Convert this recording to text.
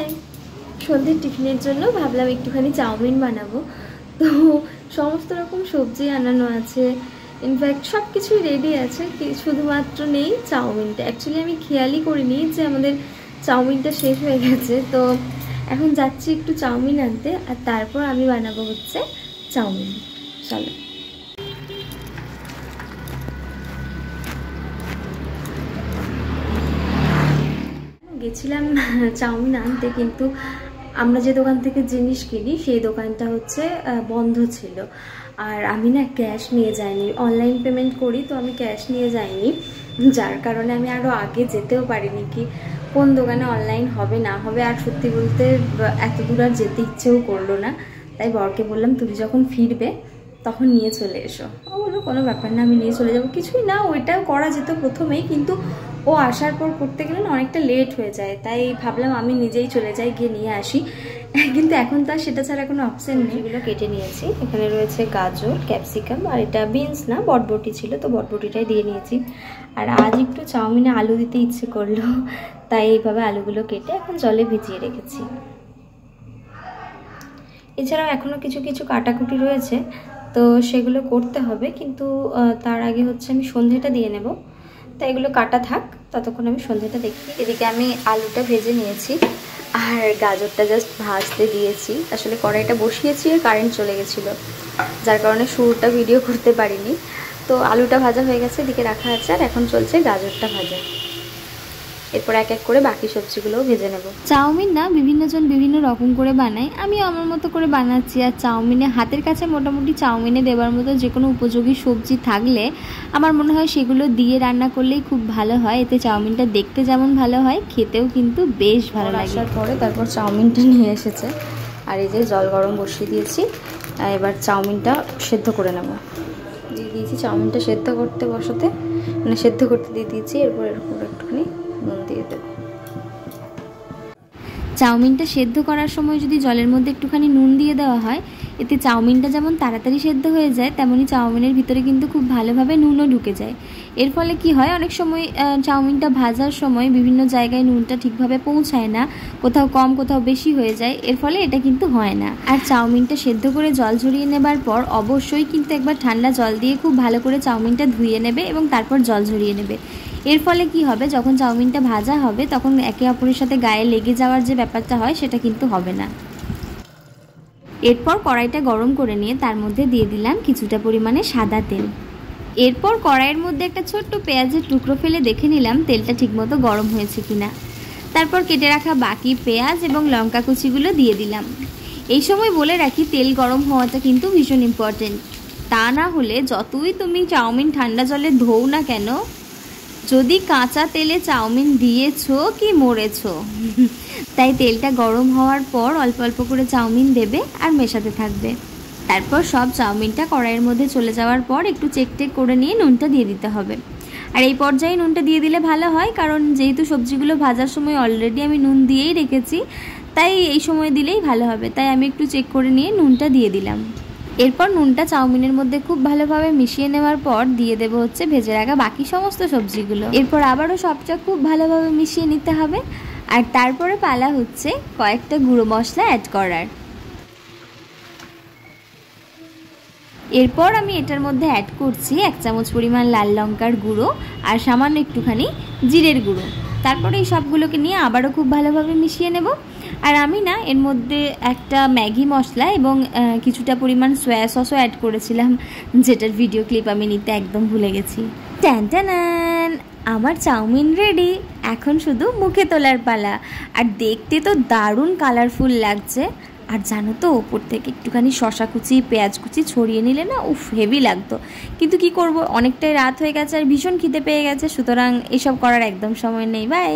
High, সন্ধ্যের টিফিনের জন্য ভাবলাম একটুখানি চাউমিন বানাবো। তো সমস্ত রকম সবজি আনানো আছে, ইনফ্যাক্ট সব কিছুই রেডি আছে, শুধুমাত্র নেই চাউমিনটা। অ্যাকচুয়ালি আমি খেয়ালই করিনি যে আমাদের চাউমিনটা শেষ হয়ে গেছে। তো এখন যাচ্ছি একটু চাউমিন আনতে, আর তারপর আমি বানাবো হচ্ছে চাউমিন। চলো। গেছিলাম চাউমিন আনতে, কিন্তু আমরা যে দোকান থেকে জিনিস কিনি সেই দোকানটা হচ্ছে বন্ধ ছিল। আর আমি না ক্যাশ নিয়ে যাইনি, অনলাইন পেমেন্ট করি, তো আমি ক্যাশ নিয়ে যাইনি, যার কারণে আমি আরও আগে যেতেও পারিনি কি কোন দোকানে অনলাইন হবে না হবে। আর সত্যি বলতে এত দূর আর যেতে ইচ্ছেও করলো না, তাই বরকে বললাম তুমি যখন ফিরবে তখন নিয়ে চলে এসো। ও বললো কোনো ব্যাপার না, আমি নিয়ে চলে যাবো। কিছুই না, ওইটাও করা যেত প্রথমেই, কিন্তু ও আসার পর করতে গেলে না অনেকটা লেট হয়ে যায়, তাই ভাবলাম আমি নিজেই চলে যাই, গিয়ে নিয়ে আসি। কিন্তু এখন তো আর সেটা ছাড়া কোনো অপশন নেই। এগুলো কেটে নিয়েছি, এখানে রয়েছে গাজর, ক্যাপসিকাম, আর এটা বিনস না বটবটি ছিল, তো বটবটিটাই দিয়ে নিয়েছি। আর আজ একটু চাউমিনে আলু দিতে ইচ্ছে করলো, তাই এইভাবে আলুগুলো কেটে এখন জলে ভিজিয়ে রেখেছি। এছাড়াও এখনও কিছু কিছু কাটাকুটি রয়েছে, তো সেগুলো করতে হবে, কিন্তু তার আগে হচ্ছে আমি সন্ধেটা দিয়ে নেব। তাই এগুলো কাটা থাক, ততক্ষণ আমি সন্ধেটা দেখি। এদিকে আমি আলুটা ভেজে নিয়েছি আর গাজরটা জাস্ট ভাজতে দিয়েছি। আসলে কড়াইটা বসিয়েছি আর কারেন্ট চলে গেছিলো, যার কারণে শুরুটা ভিডিও করতে পারিনি। তো আলুটা ভাজা হয়ে গেছে, এদিকে রাখা আছে, আর এখন চলছে গাজরটা ভাজা। এরপর এক এক করে বাকি সবজিগুলোও ভেজে নেব। চাউমিন না বিভিন্নজন বিভিন্ন রকম করে বানায়, আমি আমার মতো করে বানাচ্ছি। আর চাউমিনে হাতের কাছে মোটামুটি চাউমিনে দেওয়ার মতো যে কোনো উপযোগী সবজি থাকলে আমার মনে হয় সেগুলো দিয়ে রান্না করলেই খুব ভালো হয়। এতে চাউমিনটা দেখতে যেমন ভালো হয়, খেতেও কিন্তু বেশ ভালো লাগে। আসার পরে তারপর চাউমিনটা নিয়ে এসেছে, আর এই যে জল গরম বসিয়ে দিয়েছি। এবার চাউমিনটা সেদ্ধ করে নেব। দিয়ে দিয়েছি চাউমিনটা সেদ্ধ করতে বসাতে, মানে সেদ্ধ করতে দিয়ে দিয়েছি। এরপর এরকম একটুখানি নুন দিয়ে দেব। চাউমিনটা সেদ্ধ করার সময় যদি জলের মধ্যে একটুখানি নুন দিয়ে দেওয়া হয়, এতে চাউমিনটা যেমন তাড়াতাড়ি সেদ্ধ হয়ে যায়, তেমনি চাউমিনের ভিতরে কিন্তু খুব ভালোভাবে নুনও ঢুকে যায়। এর ফলে কি হয়, অনেক সময় চাউমিনটা ভাজার সময় বিভিন্ন জায়গায় নুনটা ঠিকভাবে পৌঁছায় না, কোথাও কম কোথাও বেশি হয়ে যায়, এর ফলে এটা কিন্তু হয় না। আর চাউমিনটা সেদ্ধ করে জল ঝরিয়ে নেবার পর অবশ্যই কিন্তু একবার ঠান্ডা জল দিয়ে খুব ভালো করে চাউমিনটা ধুয়ে নেবে এবং তারপর জল ঝরিয়ে নেবে। এর ফলে কি হবে, যখন চাউমিনটা ভাজা হবে তখন একে অপরের সাথে গায়ে লেগে যাওয়ার যে ব্যাপারটা হয় সেটা কিন্তু হবে না। এরপর কড়াইটা গরম করে নিয়ে তার মধ্যে দিয়ে দিলাম কিছুটা পরিমাণে সাদা তেল। এরপর কড়াইয়ের মধ্যে একটা ছোট্ট পেঁয়াজের টুকরো ফেলে দেখে নিলাম তেলটা ঠিকমতো গরম হয়েছে কিনা। তারপর কেটে রাখা বাকি পেঁয়াজ এবং লঙ্কা কুচিগুলো দিয়ে দিলাম। এই সময় বলে রাখি, তেল গরম হওয়াটা কিন্তু ভীষণ ইম্পর্টেন্ট। তা না হলে যতই তুমি চাউমিন ঠান্ডা জলে ধোও না কেন, যদি কাঁচা তেলে চাউমিন দিয়েছো কি মরেছো। তাই তেলটা গরম হওয়ার পর অল্প অল্প করে চাউমিন দেবে আর মেশাতে থাকবে। তারপর সব চাউমিনটা কড়াইয়ের মধ্যে চলে যাওয়ার পর একটু চেক করে নিয়ে নুনটা দিয়ে দিতে হবে। আর এই পর্যায়ে নুনটা দিয়ে দিলে ভালো হয়, কারণ যেহেতু সবজিগুলো ভাজার সময় অলরেডি আমি নুন দিয়েই রেখেছি, তাই এই সময় দিলেই ভালো হবে। তাই আমি একটু চেক করে নিয়ে নুনটা দিয়ে দিলাম। এরপর নুনটা চাউমিনের মধ্যে খুব ভালোভাবে মিশিয়ে নেওয়ার পর দিয়ে দেবো হচ্ছে ভেজে রাখা বাকি সমস্ত সবজিগুলো। এরপর আবারও সবটা খুব ভালোভাবে মিশিয়ে নিতে হবে। আর তারপরে পালা হচ্ছে কয়েকটা গুঁড়ো মশলা অ্যাড করার। এরপর আমি এটার মধ্যে অ্যাড করছি 1 চামচ পরিমাণ লাল লঙ্কার গুঁড়ো আর সামান্য একটুখানি জিরের গুঁড়ো। তারপরে এই সবগুলোকে নিয়ে আবারও খুব ভালোভাবে মিশিয়ে নেব। আর আমি না এর মধ্যে একটা ম্যাগি মশলা এবং কিছুটা পরিমাণ সয়া সসও অ্যাড করেছিলাম, যেটার ভিডিও ক্লিপ আমি নিতে একদম ভুলে গেছি। ট্যান, আমার চাউমিন রেডি। এখন শুধু মুখে তোলার পালা। আর দেখতে তো দারুণ কালারফুল লাগছে। আর জানো তো, ওপর থেকে একটুখানি শসা কুচি, পেঁয়াজ কুচি ছড়িয়ে নিলে না উফ, হেভি লাগতো। কিন্তু কি করব, অনেকটাই রাত হয়ে গেছে আর ভীষণ খিদে পেয়ে গেছে, সুতরাং এসব করার একদম সময় নেই। বাই।